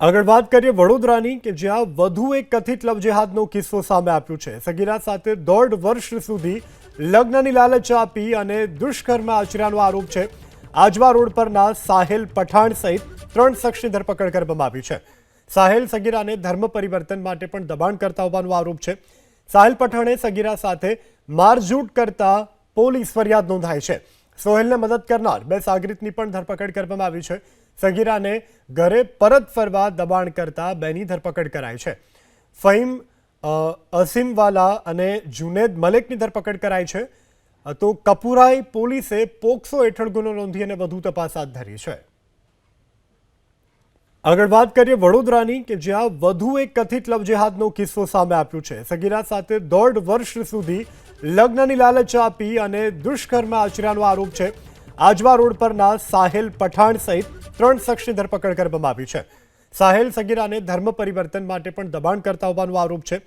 આગળ વાત કરીએ વડોદરાની કે જ્યાં વધુ એક કથિત લવ જેહાદનો કિસ્સો સામે આવ્યો છે। સગીરા સાથે 1.5 વર્ષ સુધી લગ્નની લાલચ આપી અને દુષ્કર્મ આચર્યાનો આરોપ છે। આજવા રોડ પરના સાહેલ પઠાણ સહિત 3 શખ્સની ધરપકડ કરવામાં આવી છે। સાહેલ સગીરાને ધર્મ પરિવર્તન માટે પણ દબાણ કરતા હોવાનો આરોપ છે। સાહેલ પઠાણે સગીરા સાથે મારઝૂટ કરતા પોલીસ ફરિયાદ નોંધાઈ છે। સોહેલને મદદ કરનાર 2 સાગરીતની પણ ધરપકડ કરવામાં આવી છે। સગીરાને ઘરે પરત ફરવા દબાણ કરતા 2ની ધરપકડ કરાઈ છે। ફહીમ અસીમવાલા અને જુનેદ મલેકની ધરપકડ કરાઈ છે। તો કપુરાઈ પોલીસે પોક્સો હેઠળ ગુનો નોંધી અને વધુ તપાસ હાથ ધરી છે। આગળ વાત કરીએ વડોદરાની કે જ્યાં વધુ એક કથિત લવ જેહાદનો કિસ્સો સામે આવ્યો છે। સગીરા સાથે 1.5 વર્ષ સુધી લગ્નની લાલચ આપી અને દુષ્કર્મ આચર્યાનો આરોપ છે। આજવા રોડ પરના સાહેલ પઠાણ સહિત 3 શખ્સની ધરપકડ કરવામાં આવી છે। સાહેલ સગીરાને ધર્મ પરિવર્તન માટે પણ દબાણ કરતા હોવાનો આરોપ છે।